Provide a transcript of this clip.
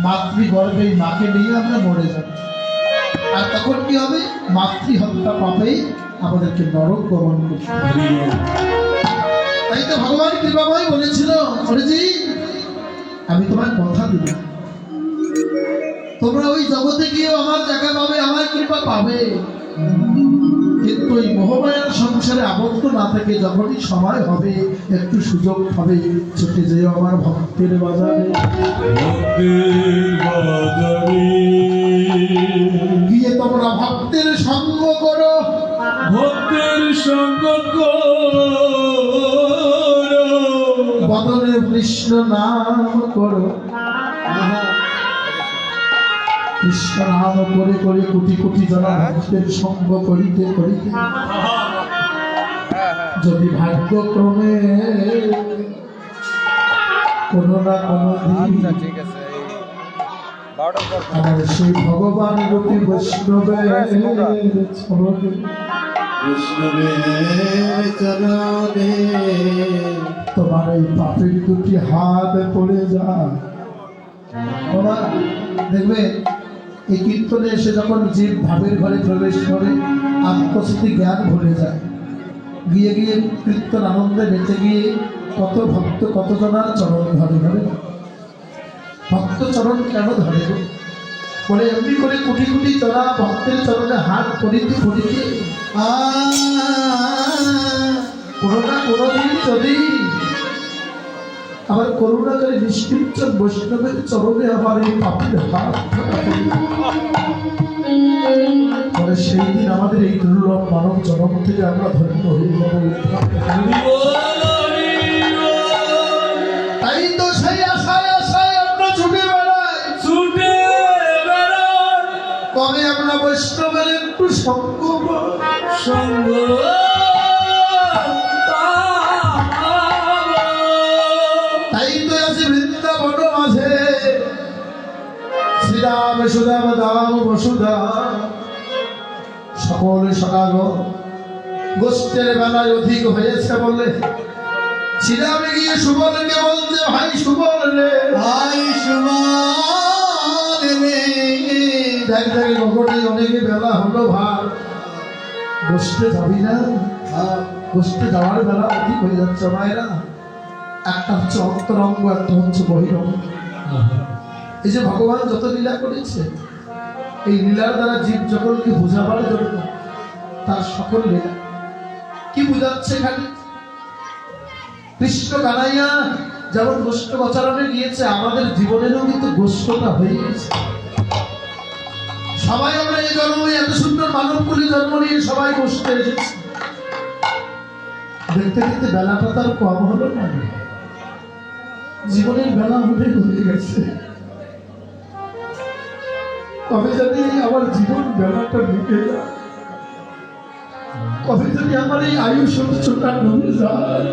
মাতৃগর্ভে মাকে নিয়ে আমরা মরে যাব, আর তখন কি হবে? মাতৃহত্যা পাপেই আমাদেরকে নরক গমন করতে হবে। তাই তো ভগবান কৃপাময় বলেছিল, হরিজি আমি তোমার কথা দিলাম, তোমরা ওই জগতে গিয়েও আমার জায়গা পাবে, আমার কৃপা পাবে, কিন্তু ওই মোহমায়ার সংসারে আবদ্ধ না থেকে যখনই সময় হবে, একটু সুযোগ হবে, ছুটে যেও আমার ভক্তের বাজারে। গিয়ে তোমরা ভক্তের সঙ্গ করো, ভক্তের সঙ্গ বদনে কৃষ্ণ নাম করো। কৃষ্ণ নাম করে করে কোটি কোটি জনা ভক্তের সঙ্গ করিতে করিতে যদি ভাগ্যক্রমে কোনো না কোনো দিন আমার সেই ভগবান রূপী বৈষ্ণবের চরণে তোমার এই পাপের দুটি হাত পড়ে যায়। ওরা দেখবে এই কীর্তনে এসে যখন জীব ভাবের ঘরে প্রবেশ করে, আত্মস্থিতি জ্ঞান ভুলে যায়, গিয়ে গিয়ে কীর্তন আনন্দে বেঁচে গিয়ে কত ভক্ত কত জনার চরণ ধরে ধরে। ভক্ত চরণ কেন ধরে? বলে এমনি করে কোটি কোটি জনা ভক্তের চরণে হাত পড়িতে পড়িতে কোনো না কোনোদিন যদি আবার করুণা করে নিষ্কৃঞ্চন বৈষ্ণবের চরণে আমার এই পাপের হাত পরে সেই দিন আমাদের এই দুর্লভ মানব জন্ম থেকে আমরা ধন্য হয়ে যাব। তাই তো সেই আশায় আশায় আমরা ছুটে বেড়াই, কবে আমরা বৈষ্ণবের একটু সঙ্গ সঙ্গ তাই তো আছে বৃন্দাবন মাঝে শ্রীরাম সুদাম দাম বসুধা সকল সকাল গোষ্ঠের বেলায় অধিক হয়েছে বলে শ্রীরামে গিয়ে সুবলকে বলছে, ভাই সুবল রে, ভাই সুবল রে, দেখ দেখ গোপনে অনেকে বেলা হলো, ভাই গোষ্ঠে যাবি না? গোষ্ঠে যাওয়ার বেলা অধিক হয়ে যাচ্ছে মায়েরা। একটা হচ্ছে অন্তরঙ্গ, একটা হচ্ছে বহিরঙ্গ। এই যে ভগবান যত লীলা করেছে, এই লীলার দ্বারা জীব জগৎকে বোঝাবার জন্য তার সকল লীলা কি বুঝাচ্ছে? খালি কৃষ্ণ কানাইয়া যেমন গোষ্ঠ আচরণে গিয়েছে, আমাদের জীবনেরও কিন্তু গোষ্ঠটা হয়ে গেছে। সবাই আমরা এই জন্মে এত সুন্দর মানবকুলে জন্ম নিয়ে সবাই গোষ্ঠে এসেছি। দেখতে দেখতে বেলাটা তার কম হলো না, জীবনের বেলা অনেক হয়ে গেছে। কবে যদি আমার জীবন বেলাটা ঢুকে যায়, কবে যদি আমার এই আয়ুষ ছোটা ডুবে যায়,